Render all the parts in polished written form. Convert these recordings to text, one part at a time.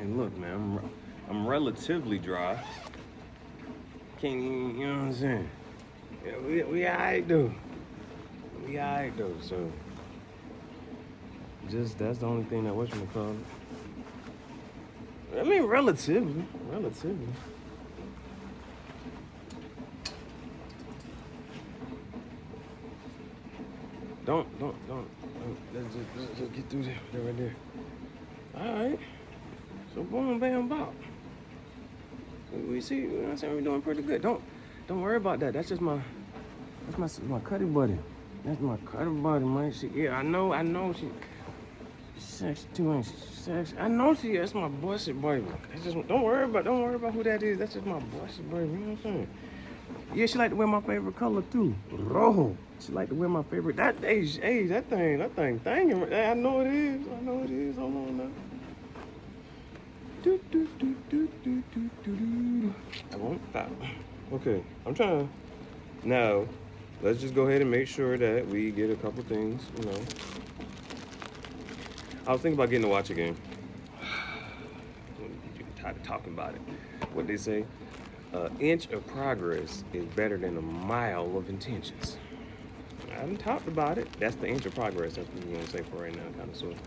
And look, man, I'm relatively dry. Can't even, you know what I'm saying? Yeah, we alright though. We alright though, so just that's the only thing that whatchamacallit. I mean, relatively. Don't. Let's just get through there right there. All right. So boom, bam, bop. We see. You know what I'm saying? We're doing pretty good. Don't worry about that. That's just my cutty buddy. That's my cutty buddy, man. I know she. Sexy too, ain't she? Sexy. I know she. That's my busted baby. That's just. Don't worry about who that is. That's just my busted baby. You know what I'm saying? Yeah, she like to wear my favorite color too. Rojo. She like to wear my favorite. That thing. I know it is. Hold on now. I won't stop. Okay, I'm trying. Now, let's just go ahead and make sure that we get a couple things. You know, I was thinking about getting to watch a game. You're tired of talking about it. What they say? An inch of progress is better than a mile of intentions. I haven't talked about it. That's the inch of progress. That's what we're going to say for right now, kind of sort of.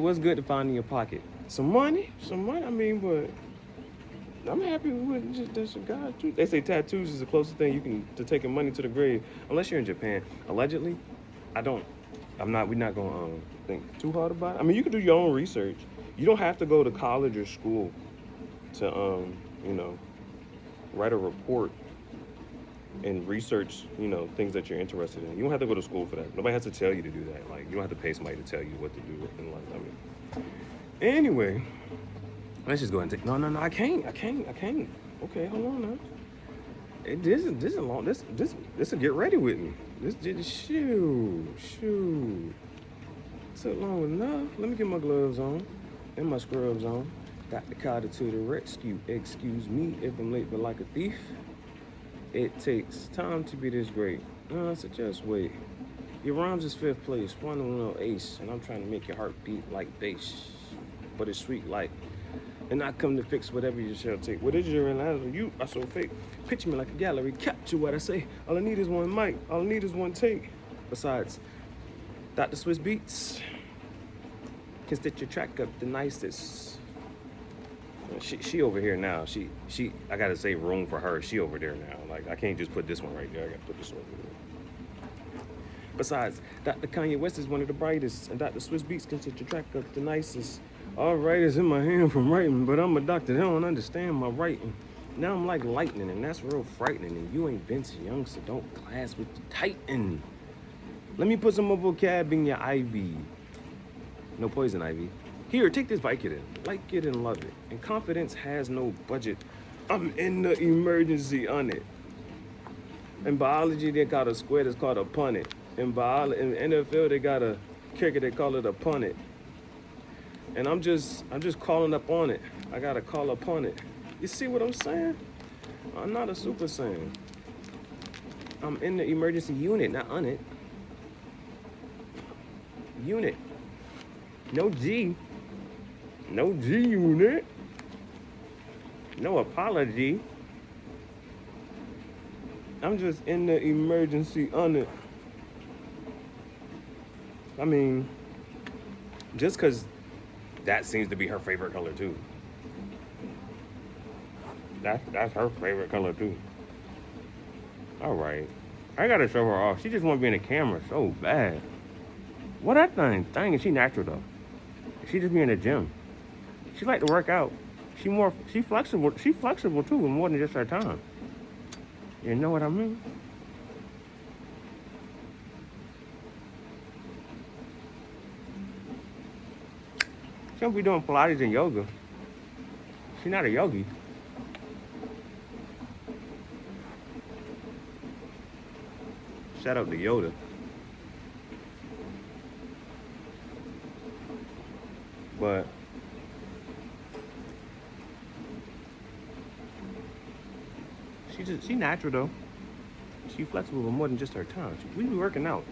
What's good to find in your pocket? Some money. I mean, but I'm happy with just the cigar. They say tattoos is the closest thing you can to taking money to the grave, unless you're in Japan. Allegedly, we're not going to think too hard about it. I mean, you can do your own research. You don't have to go to college or school to, write a report and research, things that you're interested in. You don't have to go to school for that. Nobody has to tell you to do that. Like, you don't have to pay somebody to tell you what to do in life. I mean, anyway, let's just go ahead and take. No, I can't. Okay, hold on now. This is long. This will get ready with me. This shoot. Took long enough. Let me get my gloves on and my scrubs on. Got the Carter to the rescue. Excuse me if I'm late, but like a thief. It takes time to be this great. So just wait. Your rhymes is 5th place, 1-0 ace, and I'm trying to make your heart beat like bass, but it's sweet like. And I come to fix whatever you shall take. What is your reality? You are so fake. Picture me like a gallery. Capture what I say. All I need is one mic. All I need is one take. Besides, Dr. Swiss Beats can stitch your track up the nicest. She over here now. She I gotta save room for her. She over there now. Like, I can't just put this one right there. I gotta put this one over there. Besides, Dr. Kanye West is one of the brightest, and Dr. Swiss Beats can stitch your track up the nicest. All right, it's in my hand from writing, but I'm a doctor. They don't understand my writing. Now I'm like lightning, and that's real frightening. And you ain't Vince Young, so don't class with the Titan. Let me put some more vocab in your IV. No poison ivy. Here, take this Vicodin. Like it and love it. And confidence has no budget. I'm in the emergency on it. In biology, they got a square that's called a punnet. In NFL, they got a kicker, they call it a punnet. And I'm just calling up on it. I gotta call upon it. You see what I'm saying? I'm not a super saiyan. I'm in the emergency unit, not on it. Unit. No G. No G unit. No apology. I'm just in the emergency on it. I mean, just because that seems to be her favorite color too. That's her favorite color too. All right. I gotta show her off. She just want to be in the camera so bad. What that thing? Dang, is she natural though? She just be in the gym. She like to work out. She flexible. She flexible too, with more than just her time. You know what I mean? She don't be doing Pilates and yoga. She's not a yogi. Shout out to Yoda. But she natural though. She flexible with more than just her time. We be working out.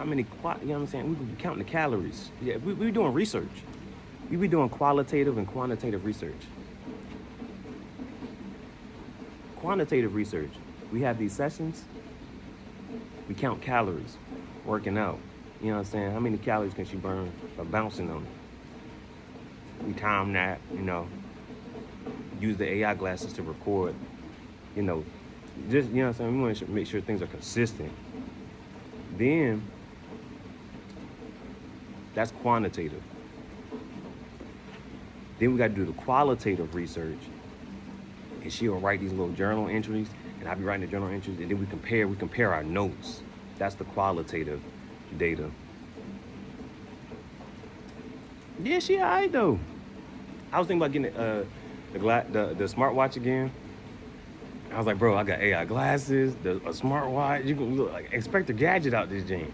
how many, you know what I'm saying? We be counting the calories. Yeah, we be doing research. We be doing qualitative and quantitative research. Quantitative research. We have these sessions. We count calories, working out. You know what I'm saying? How many calories can she burn by bouncing on it? We time that, you know. Use the AI glasses to record, you know, just, you know what I'm saying? We want to make sure things are consistent. Then, that's quantitative. Then we got to do the qualitative research. And she'll write these little journal entries, and I'll be writing the journal entries, and then we compare our notes. That's the qualitative data. Yeah, she all right though. I was thinking about getting the smartwatch again. I was like, bro, I got AI glasses, a smartwatch. You can expect a gadget out this jam.